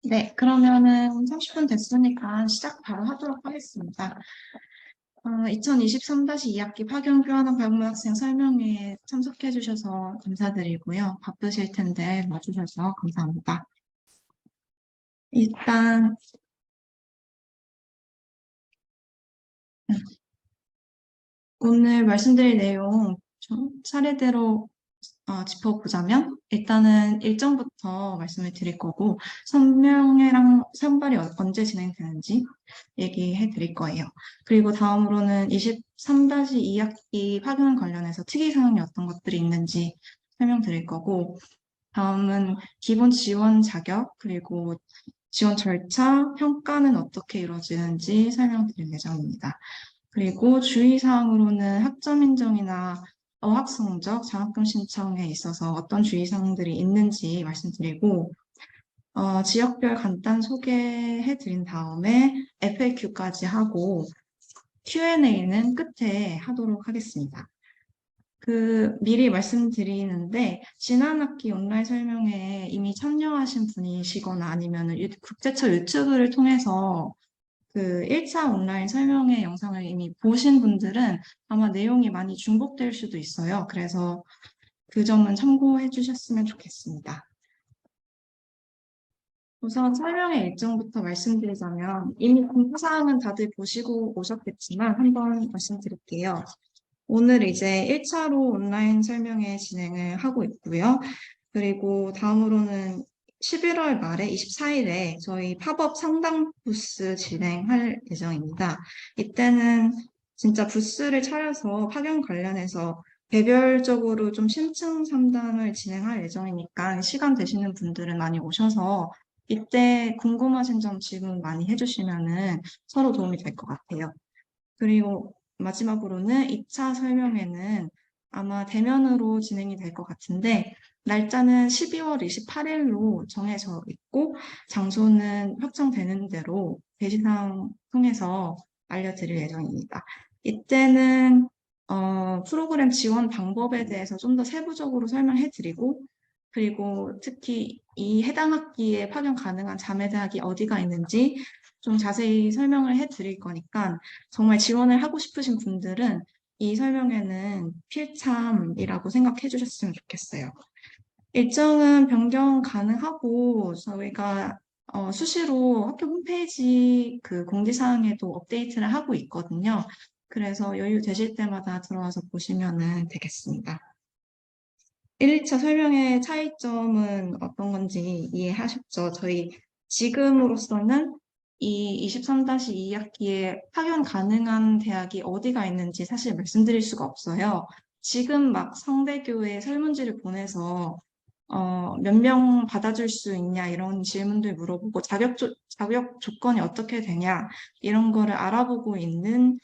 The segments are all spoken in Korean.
네, 그러면은 30분 됐으니까 시작 바로 하도록 하겠습니다. 2023-2학기 파견교환학 발굴학생 설명회에 참석해 주셔서 감사드리고요. 바쁘실 텐데 와주셔서 감사합니다. 일단 오늘 말씀드릴 내용 좀 차례대로 짚어보자면 일단은 일정부터 말씀을 드릴 거고 선명회랑 선발이 언제 진행되는지 얘기해 드릴 거예요. 그리고 다음으로는 23-2학기 파견 관련해서 특이사항이 어떤 것들이 있는지 설명드릴 거고 다음은 기본 지원 자격 그리고 지원 절차, 평가는 어떻게 이루어지는지 설명드릴 예정입니다. 그리고 주의사항으로는 학점 인정이나 어학 성적, 장학금 신청에 있어서 어떤 주의사항들이 있는지 말씀드리고, 지역별 간단 소개해 드린 다음에 FAQ까지 하고 Q&A는 끝에 하도록 하겠습니다. 미리 말씀드리는데, 지난 학기 온라인 설명회에 이미 참여하신 분이시거나 아니면 국제처 유튜브를 통해서 1차 온라인 설명회 영상을 이미 보신 분들은 아마 내용이 많이 중복될 수도 있어요. 그래서 그 점은 참고해 주셨으면 좋겠습니다. 우선 설명회 일정부터 말씀드리자면 이미 공부사항은 다들 보시고 오셨겠지만 한번 말씀드릴게요. 오늘 이제 1차로 온라인 설명회 진행을 하고 있고요. 그리고 다음으로는 11월 말에 24일에 저희 팝업 상담 부스 진행할 예정입니다. 이때는 진짜 부스를 차려서 파견 관련해서 개별적으로 좀 심층 상담을 진행할 예정이니까 시간 되시는 분들은 많이 오셔서 이때 궁금하신 점 질문 많이 해주시면은 서로 도움이 될 것 같아요. 그리고 마지막으로는 2차 설명회는 아마 대면으로 진행이 될 것 같은데 날짜는 12월 28일로 정해져 있고 장소는 확정되는 대로 게시상 통해서 알려드릴 예정입니다. 이때는 프로그램 지원 방법에 대해서 좀 더 세부적으로 설명해 드리고 그리고 특히 이 해당 학기에 파견 가능한 자매대학이 어디가 있는지 좀 자세히 설명을 해 드릴 거니까 정말 지원을 하고 싶으신 분들은 이 설명회는 필참이라고 생각해 주셨으면 좋겠어요. 일정은 변경 가능하고 저희가 수시로 학교 홈페이지 공지사항에도 업데이트를 하고 있거든요. 그래서 여유 되실 때마다 들어와서 보시면 되겠습니다. 1차 설명의 차이점은 어떤 건지 이해하셨죠? 저희 지금으로서는 이 23-2학기에 파견 가능한 대학이 어디가 있는지 사실 말씀드릴 수가 없어요. 지금 막 성대교에 설문지를 보내서 몇 명 받아줄 수 있냐 이런 질문들 물어보고 자격 조건이 어떻게 되냐 이런 거를 알아보고 있는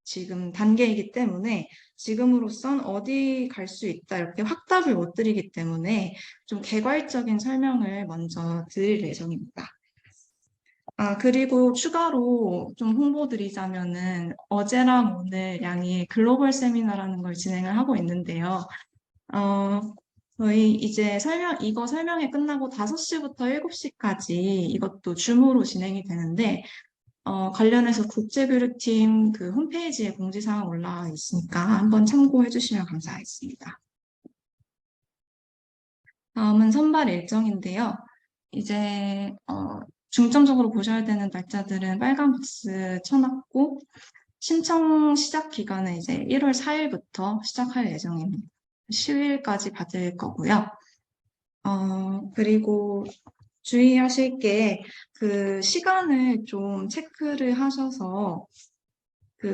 지금 단계이기 때문에 지금으로선 어디 갈 수 있다 이렇게 확답을 못 드리기 때문에 좀 개괄적인 설명을 먼저 드릴 예정입니다. 그리고 추가로 좀 홍보 드리자면은 어제랑 오늘 양이 글로벌 세미나라는 걸 진행을 하고 있는데요. 어, 저희 이제 이거 설명이 끝나고 5시부터 7시까지 이것도 줌으로 진행이 되는데 관련해서 국제교류팀 홈페이지에 공지사항 올라와 있으니까 한번 참고해 주시면 감사하겠습니다. 다음은 선발 일정인데요. 이제 중점적으로 보셔야 되는 날짜들은 빨간 박스 쳐놨고 신청 시작 기간은 이제 1월 4일부터 시작할 예정입니다. 10일까지 받을 거고요. 그리고 주의하실 게 시간을 좀 체크를 하셔서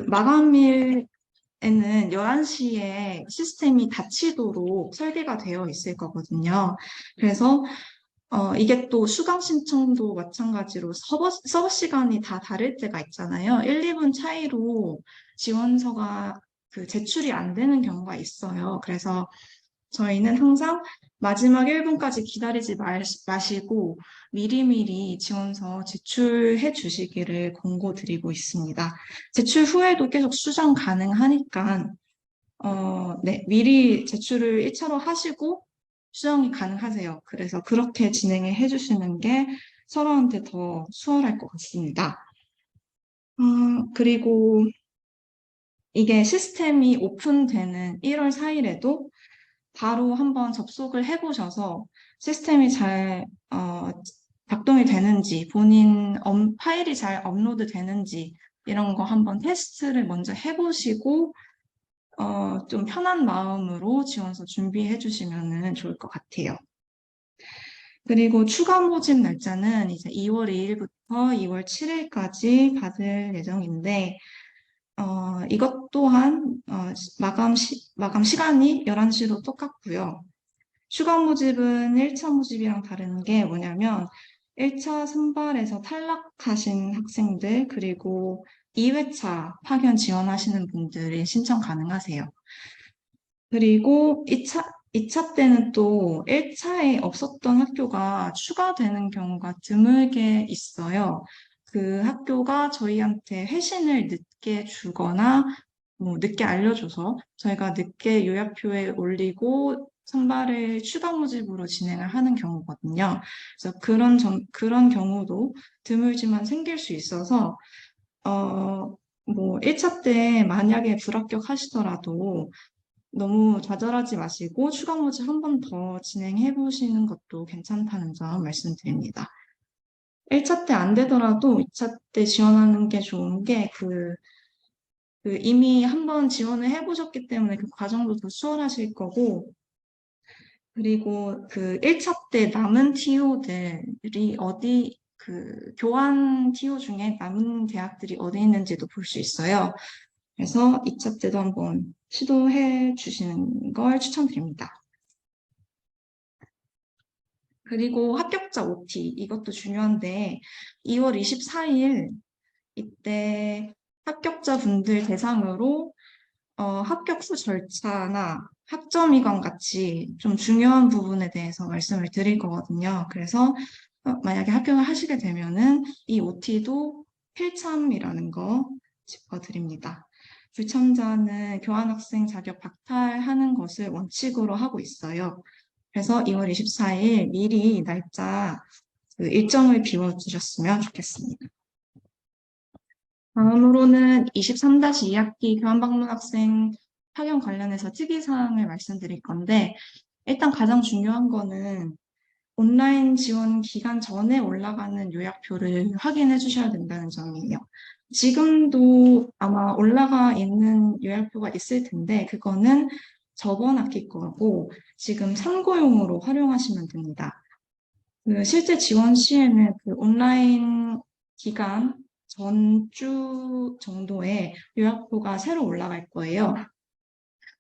마감일에는 11시에 시스템이 닫히도록 설계가 되어 있을 거거든요. 그래서 이게 또 수강 신청도 마찬가지로 서버 시간이 다 다를 때가 있잖아요. 1, 2분 차이로 지원서가 제출이 안 되는 경우가 있어요. 그래서 저희는 항상 마지막 1분까지 기다리지 마시고 미리미리 지원서 제출해 주시기를 권고드리고 있습니다. 제출 후에도 계속 수정 가능하니까 네, 미리 제출을 1차로 하시고 수정이 가능하세요. 그래서 그렇게 진행해 주시는 게 서로한테 더 수월할 것 같습니다. 그리고 이게 시스템이 오픈되는 1월 4일에도 바로 한번 접속을 해보셔서 시스템이 잘 작동이 되는지, 본인 파일이 잘 업로드 되는지 이런 거 한번 테스트를 먼저 해보시고 좀 편한 마음으로 지원서 준비해 주시면 좋을 것 같아요. 그리고 추가 모집 날짜는 이제 2월 2일부터 2월 7일까지 받을 예정인데 이것 또한 마감 시간이 11시로 똑같고요. 추가 모집은 1차 모집이랑 다른 게 뭐냐면 1차 선발에서 탈락하신 학생들 그리고 2회차 파견 지원하시는 분들이 신청 가능하세요. 그리고 2차 때는 또 1차에 없었던 학교가 추가되는 경우가 드물게 있어요. 그 학교가 저희한테 회신을 늦게 주거나 뭐 늦게 알려줘서 저희가 늦게 요약표에 올리고 선발을 추가 모집으로 진행을 하는 경우거든요. 그래서 그런 경우도 드물지만 생길 수 있어서 뭐 1차 때 만약에 불합격하시더라도 너무 좌절하지 마시고 추가 모집 한 번 더 진행해 보시는 것도 괜찮다는 점 말씀드립니다. 1차 때 안 되더라도 2차 때 지원하는 게 좋은 게 이미 한 번 지원을 해보셨기 때문에 그 과정도 더 수월하실 거고 그리고 그 1차 때 남은 TO들이 교환 TO 중에 남은 대학들이 어디 있는지도 볼 수 있어요. 그래서 2차 때도 한번 시도해 주시는 걸 추천드립니다. 그리고 합격자 OT, 이것도 중요한데 2월 24일 이때 합격자분들 대상으로 합격 후 절차나 학점이관 같이 좀 중요한 부분에 대해서 말씀을 드릴 거거든요. 그래서 만약에 합격을 하시게 되면은 이 OT도 필참이라는 거 짚어드립니다. 불참자는 교환학생 자격 박탈하는 것을 원칙으로 하고 있어요. 그래서 2월 24일 미리 날짜 일정을 비워주셨으면 좋겠습니다. 다음으로는 23-2학기 교환방문학생 파견 관련해서 특이사항을 말씀드릴 건데 일단 가장 중요한 거는 온라인 지원 기간 전에 올라가는 요약표를 확인해 주셔야 된다는 점이에요. 지금도 아마 올라가 있는 요약표가 있을 텐데 그거는 저번 학기 거고 지금 참고용으로 활용하시면 됩니다. 실제 지원 시에는 온라인 기간 전주 정도에 요약표가 새로 올라갈 거예요.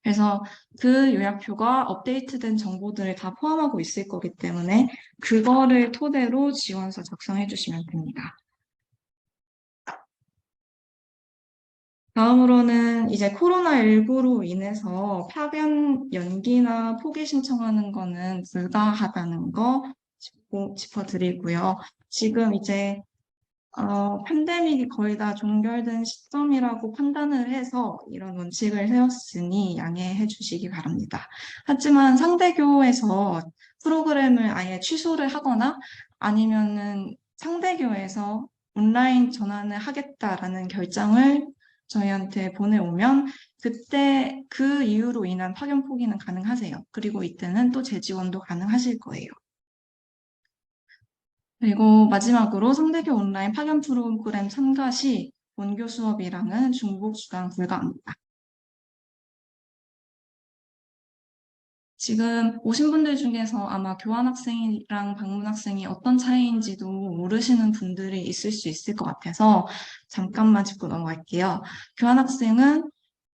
그래서 그 요약표가 업데이트된 정보들을 다 포함하고 있을 거기 때문에 그거를 토대로 지원서 작성해 주시면 됩니다. 다음으로는 이제 코로나19로 인해서 파견 연기나 포기 신청하는 거는 불가하다는 거 짚어드리고요. 지금 이제 팬데믹이 거의 다 종결된 시점이라고 판단을 해서 이런 원칙을 세웠으니 양해해 주시기 바랍니다. 하지만 상대교에서 프로그램을 아예 취소를 하거나 아니면은 상대교에서 온라인 전환을 하겠다라는 결정을 저희한테 보내오면 그때 그 이유로 인한 파견 포기는 가능하세요. 그리고 이때는 또 재지원도 가능하실 거예요. 그리고 마지막으로 상대교 온라인 파견 프로그램 참가 시 본교 수업이랑은 중복 수강 불가합니다. 지금 오신 분들 중에서 아마 교환학생이랑 방문학생이 어떤 차이인지도 모르시는 분들이 있을 수 있을 것 같아서 잠깐만 짚고 넘어갈게요. 교환학생은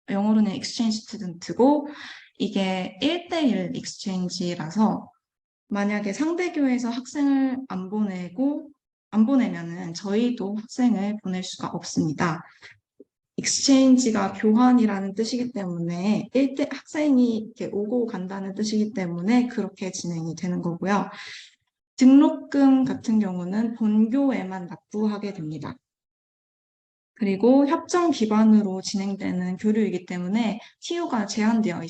영어로는 exchange student고 이게 1대1 exchange라서 만약에 상대교에서 학생을 안 보내면은 저희도 학생을 보낼 수가 없습니다. exchange가 교환이라는 뜻이기 때문에 학생이 이렇게 오고 간다는 뜻이기 때문에 그렇게 진행이 되는 거고요. 등록금 같은 경우는 본교에만 납부하게 됩니다. 그리고 협정 기반으로 진행되는 교류이기 때문에 TO가 제한되어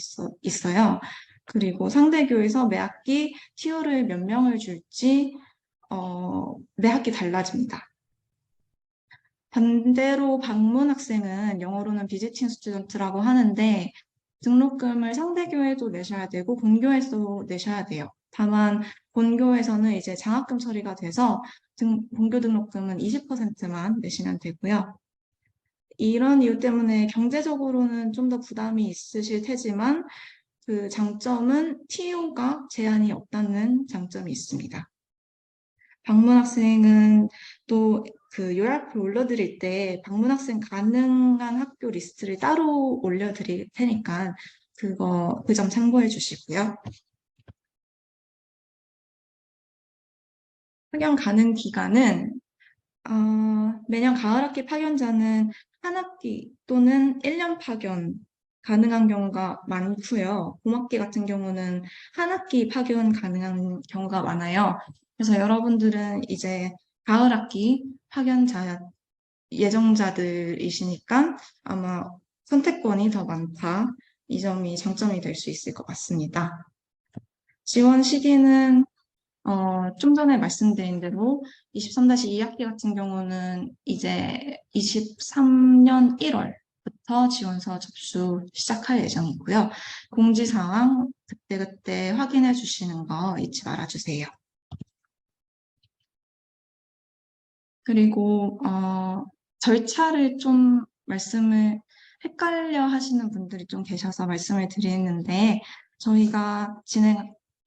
있어요. 그리고 상대교에서 매 학기 TO를 몇 명을 줄지 매 학기 달라집니다. 반대로 방문 학생은 영어로는 비지팅 스튜던트라고 하는데 등록금을 상대교에도 내셔야 되고 본교에서도 내셔야 돼요. 다만 본교에서는 이제 장학금 처리가 돼서 본교 등록금은 20%만 내시면 되고요. 이런 이유 때문에 경제적으로는 좀 더 부담이 있으실 테지만 그 장점은 TO가 제한이 없다는 장점이 있습니다. 방문 학생은 또 그 요약을 올려드릴 때 방문 학생 가능한 학교 리스트를 따로 올려드릴 테니까 그 점 참고해 주시고요. 파견 가능 기간은 매년 가을학기 파견자는 한 학기 또는 1년 파견 가능한 경우가 많고요. 봄학기 같은 경우는 한 학기 파견 가능한 경우가 많아요. 그래서 여러분들은 이제 가을학기 파견자 예정자들이시니까 아마 선택권이 더 많다. 이 점이 장점이 될 수 있을 것 같습니다. 지원 시기는 좀 전에 말씀드린 대로 23-2학기 같은 경우는 이제 23년 1월부터 지원서 접수 시작할 예정이고요. 공지사항 그때그때 확인해 주시는 거 잊지 말아주세요. 그리고 절차를 좀 헷갈려 하시는 분들이 좀 계셔서 말씀을 드리는데 저희가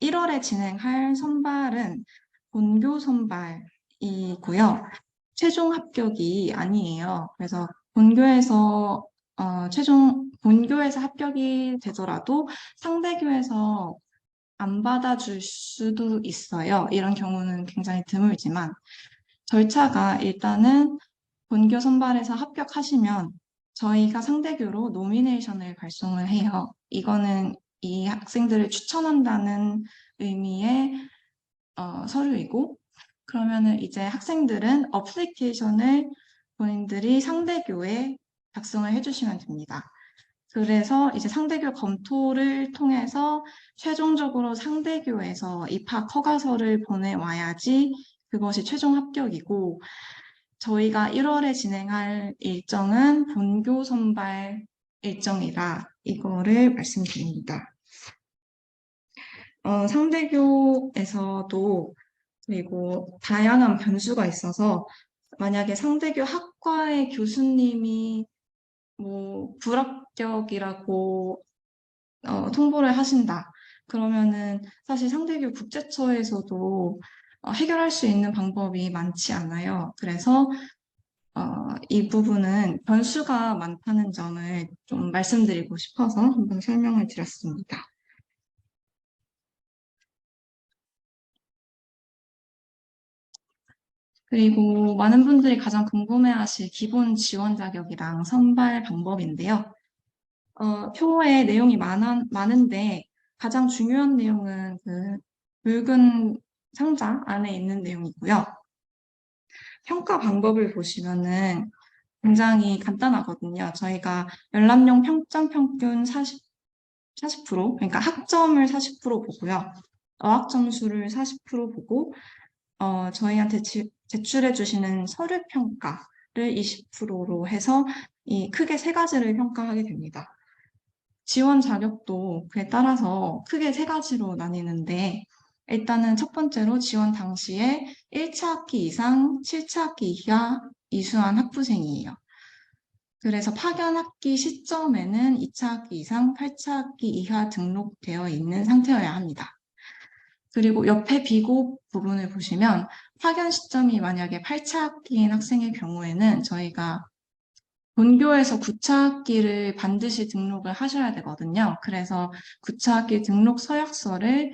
1월에 진행할 선발은 본교 선발이고요. 최종 합격이 아니에요. 그래서 본교에서 합격이 되더라도 상대교에서 안 받아줄 수도 있어요. 이런 경우는 굉장히 드물지만 절차가 일단은 본교 선발에서 합격하시면 저희가 상대교로 노미네이션을 발송을 해요. 이거는 이 학생들을 추천한다는 의미의 서류이고 그러면은 이제 학생들은 어플리케이션을 본인들이 상대교에 작성을 해주시면 됩니다. 그래서 이제 상대교 검토를 통해서 최종적으로 상대교에서 입학 허가서를 보내와야지 그것이 최종 합격이고 저희가 1월에 진행할 일정은 본교 선발 일정이다. 이거를 말씀드립니다. 상대교에서도 그리고 다양한 변수가 있어서 만약에 상대교 학과의 교수님이 불합격이라고 통보를 하신다. 그러면은 사실 상대교 국제처에서도 해결할 수 있는 방법이 많지 않아요. 그래서 이 부분은 변수가 많다는 점을 좀 말씀드리고 싶어서 한번 설명을 드렸습니다. 그리고 많은 분들이 가장 궁금해하실 기본 지원 자격이랑 선발 방법인데요. 표에 내용이 많은데 가장 중요한 내용은 그 붉은 상자 안에 있는 내용이고요. 평가 방법을 보시면은 굉장히 간단하거든요. 저희가 열람용 평점 평균 40%, 그러니까 학점을 40% 보고요. 어학 점수를 40% 보고 저희한테 제출해 주시는 서류 평가를 20%로 해서 크게 세 가지를 평가하게 됩니다. 지원 자격도 그에 따라서 크게 세 가지로 나뉘는데 일단은 첫 번째로 지원 당시에 1차 학기 이상, 7차 학기 이하 이수한 학부생이에요. 그래서 파견 학기 시점에는 2차 학기 이상, 8차 학기 이하 등록되어 있는 상태여야 합니다. 그리고 옆에 비고 부분을 보시면 파견 시점이 만약에 8차 학기인 학생의 경우에는 저희가 본교에서 9차 학기를 반드시 등록을 하셔야 되거든요. 그래서 9차 학기 등록 서약서를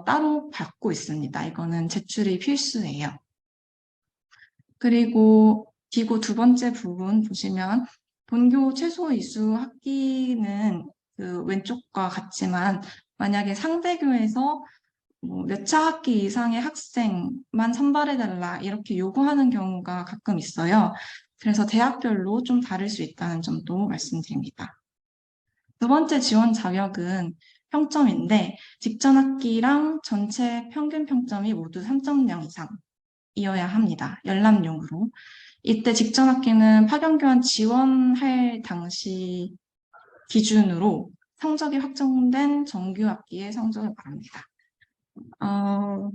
따로 받고 있습니다. 이거는 제출이 필수예요. 그리고 비고 두 번째 부분 보시면 본교 최소 이수 학기는 그 왼쪽과 같지만 만약에 상대교에서 몇 차 학기 이상의 학생만 선발해달라 이렇게 요구하는 경우가 가끔 있어요. 그래서 대학별로 좀 다를 수 있다는 점도 말씀드립니다. 두 번째 지원 자격은 평점인데 직전 학기랑 전체 평균 평점이 모두 3.0 이상이어야 합니다. 열람용으로. 이때 직전 학기는 파견교환 지원할 당시 기준으로 성적이 확정된 정규 학기의 성적을 말합니다. 어,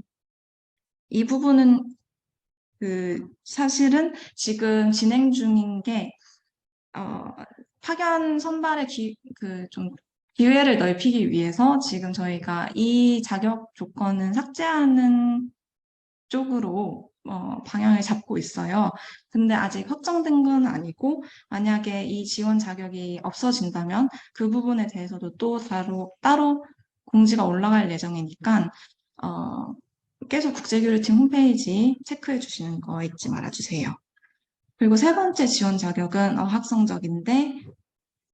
이 부분은 사실은 지금 진행 중인 게 파견 선발의 좀 기회를 넓히기 위해서 지금 저희가 이 자격 조건은 삭제하는 쪽으로 방향을 잡고 있어요. 근데 아직 확정된 건 아니고 만약에 이 지원 자격이 없어진다면 그 부분에 대해서도 또 따로 공지가 올라갈 예정이니까 계속 국제교류팀 홈페이지 체크해 주시는 거 잊지 말아주세요. 그리고 세 번째 지원 자격은 어학성적인데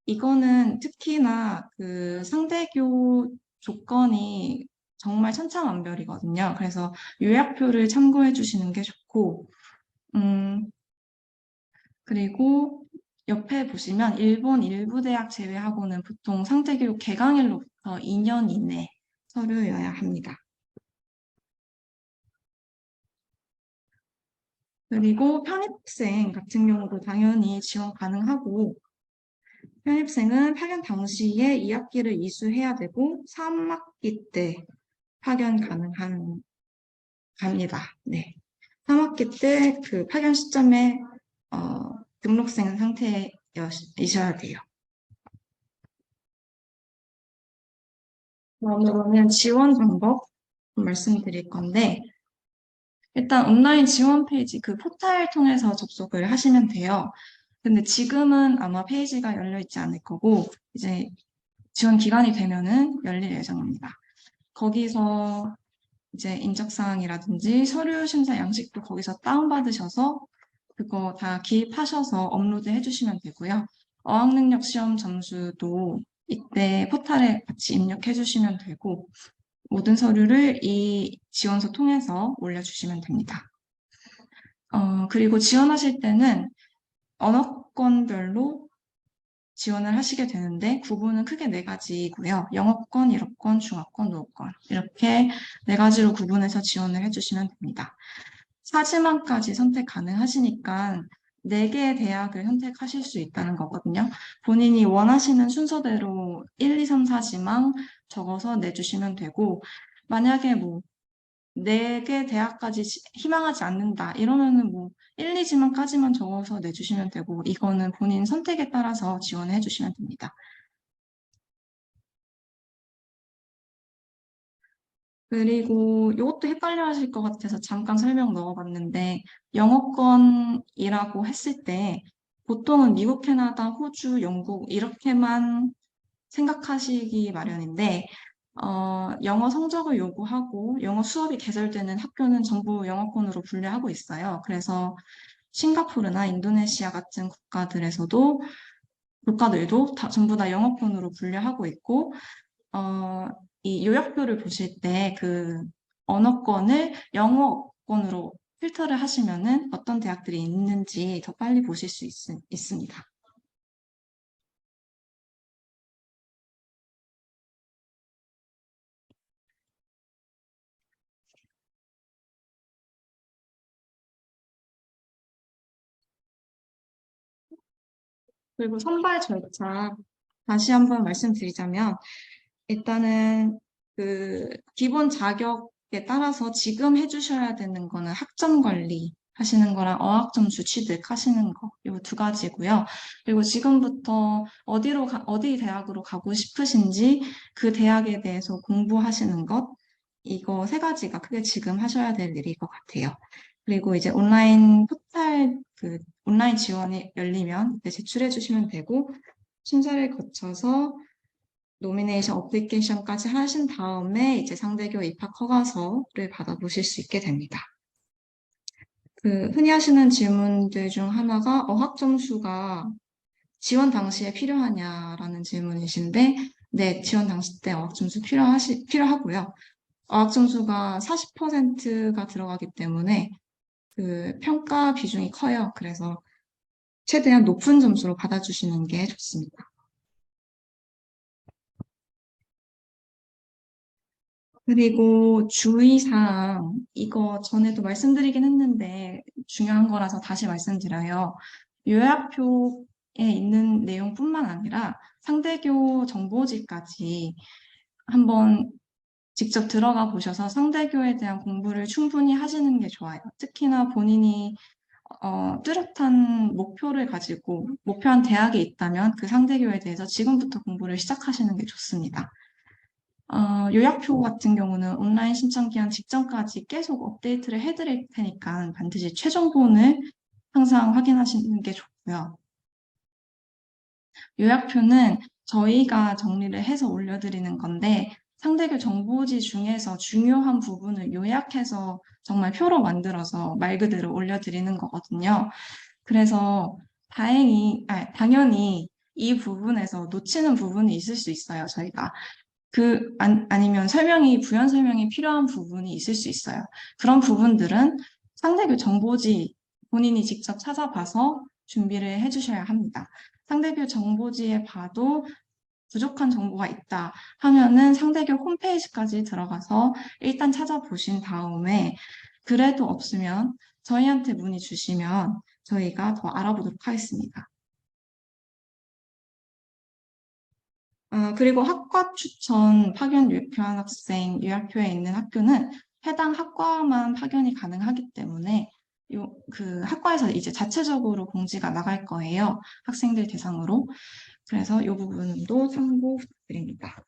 이거는 특히나 그 상대교 조건이 정말 천차만별이거든요. 그래서 요약표를 참고해 주시는 게 좋고, 그리고 옆에 보시면 일본 일부 대학 제외하고는 보통 상대교육 개강일로부터 2년 이내 서류여야 합니다. 그리고 편입생 같은 경우도 당연히 지원 가능하고, 편입생은 파견 당시에 2학기를 이수해야 되고 3학기 때 파견 갑니다. 네. 3학기 때 그 파견 시점에 등록생 상태이셔야 돼요. 그러면 지원 방법 말씀드릴 건데 일단 온라인 지원 페이지 그 포탈 통해서 접속을 하시면 돼요. 근데 지금은 아마 페이지가 열려 있지 않을 거고 이제 지원 기간이 되면은 열릴 예정입니다. 거기서 이제 인적사항이라든지 서류 심사 양식도 거기서 다운받으셔서 그거 다 기입하셔서 업로드 해주시면 되고요. 어학능력 시험 점수도 이때 포탈에 같이 입력해 주시면 되고 모든 서류를 이 지원서 통해서 올려주시면 됩니다. 그리고 지원하실 때는 언어권별로 지원을 하시게 되는데 구분은 크게 네 가지고요. 영어권, 일어권, 중화권, 노어권 이렇게 네 가지로 구분해서 지원을 해주시면 됩니다. 4지망까지 선택 가능하시니까 4개의 대학을 선택하실 수 있다는 거거든요. 본인이 원하시는 순서대로 1, 2, 3, 4지망 적어서 내주시면 되고 만약에 뭐 4개 대학까지 희망하지 않는다 이러면은 뭐 1, 2지망까지만 적어서 내주시면 되고 이거는 본인 선택에 따라서 지원해 주시면 됩니다. 그리고 이것도 헷갈려 하실 것 같아서 잠깐 설명 넣어봤는데 영어권이라고 했을 때 보통은 미국, 캐나다, 호주, 영국 이렇게만 생각하시기 마련인데 영어 성적을 요구하고 영어 수업이 개설되는 학교는 전부 영어권으로 분류하고 있어요. 그래서 싱가포르나 인도네시아 같은 국가들도 전부 다 영어권으로 분류하고 있고 어, 이 요약표를 보실 때 그 언어권을 영어권으로 필터를 하시면은 어떤 대학들이 있는지 더 빨리 보실 수 있습니다. 그리고 선발 절차 다시 한번 말씀드리자면 일단은 그 기본 자격에 따라서 지금 해주셔야 되는 거는 학점 관리 하시는 거랑 어학 점수 취득하시는 거, 이 두 가지고요. 그리고 지금부터 어디 대학으로 가고 싶으신지 그 대학에 대해서 공부하시는 것, 이거 세 가지가 크게 지금 하셔야 될 일일 것 같아요. 그리고 이제 온라인 지원이 열리면 이제 제출해 주시면 되고, 심사를 거쳐서 노미네이션 어플리케이션까지 하신 다음에 이제 상대교 입학 허가서를 받아보실 수 있게 됩니다. 흔히 하시는 질문들 중 하나가 어학 점수가 지원 당시에 필요하냐라는 질문이신데, 네, 지원 당시 때 어학 점수 필요하고요. 어학 점수가 40%가 들어가기 때문에 그 평가 비중이 커요. 그래서 최대한 높은 점수로 받아주시는 게 좋습니다. 그리고 주의사항, 이거 전에도 말씀드리긴 했는데 중요한 거라서 다시 말씀드려요. 요약표에 있는 내용뿐만 아니라 상대교 정보지까지 한번 직접 들어가 보셔서 상대교에 대한 공부를 충분히 하시는 게 좋아요. 특히나 본인이 뚜렷한 목표를 가지고 목표한 대학에 있다면 그 상대교에 대해서 지금부터 공부를 시작하시는 게 좋습니다. 요약표 같은 경우는 온라인 신청 기한 직전까지 계속 업데이트를 해드릴 테니까 반드시 최종본을 항상 확인하시는 게 좋고요. 요약표는 저희가 정리를 해서 올려드리는 건데 상대교 정보지 중에서 중요한 부분을 요약해서 정말 표로 만들어서 말 그대로 올려드리는 거거든요. 그래서 당연히 이 부분에서 놓치는 부분이 있을 수 있어요, 저희가. 아니면 부연 설명이 필요한 부분이 있을 수 있어요. 그런 부분들은 상대교 정보지 본인이 직접 찾아봐서 준비를 해주셔야 합니다. 상대교 정보지에 봐도 부족한 정보가 있다 하면은 상대교 홈페이지까지 들어가서 일단 찾아보신 다음에 그래도 없으면 저희한테 문의 주시면 저희가 더 알아보도록 하겠습니다. 그리고 학과 추천 파견 교환학생 유학표에 있는 학교는 해당 학과만 파견이 가능하기 때문에 그 학과에서 이제 자체적으로 공지가 나갈 거예요. 학생들 대상으로. 그래서 이 부분도 참고 부탁드립니다.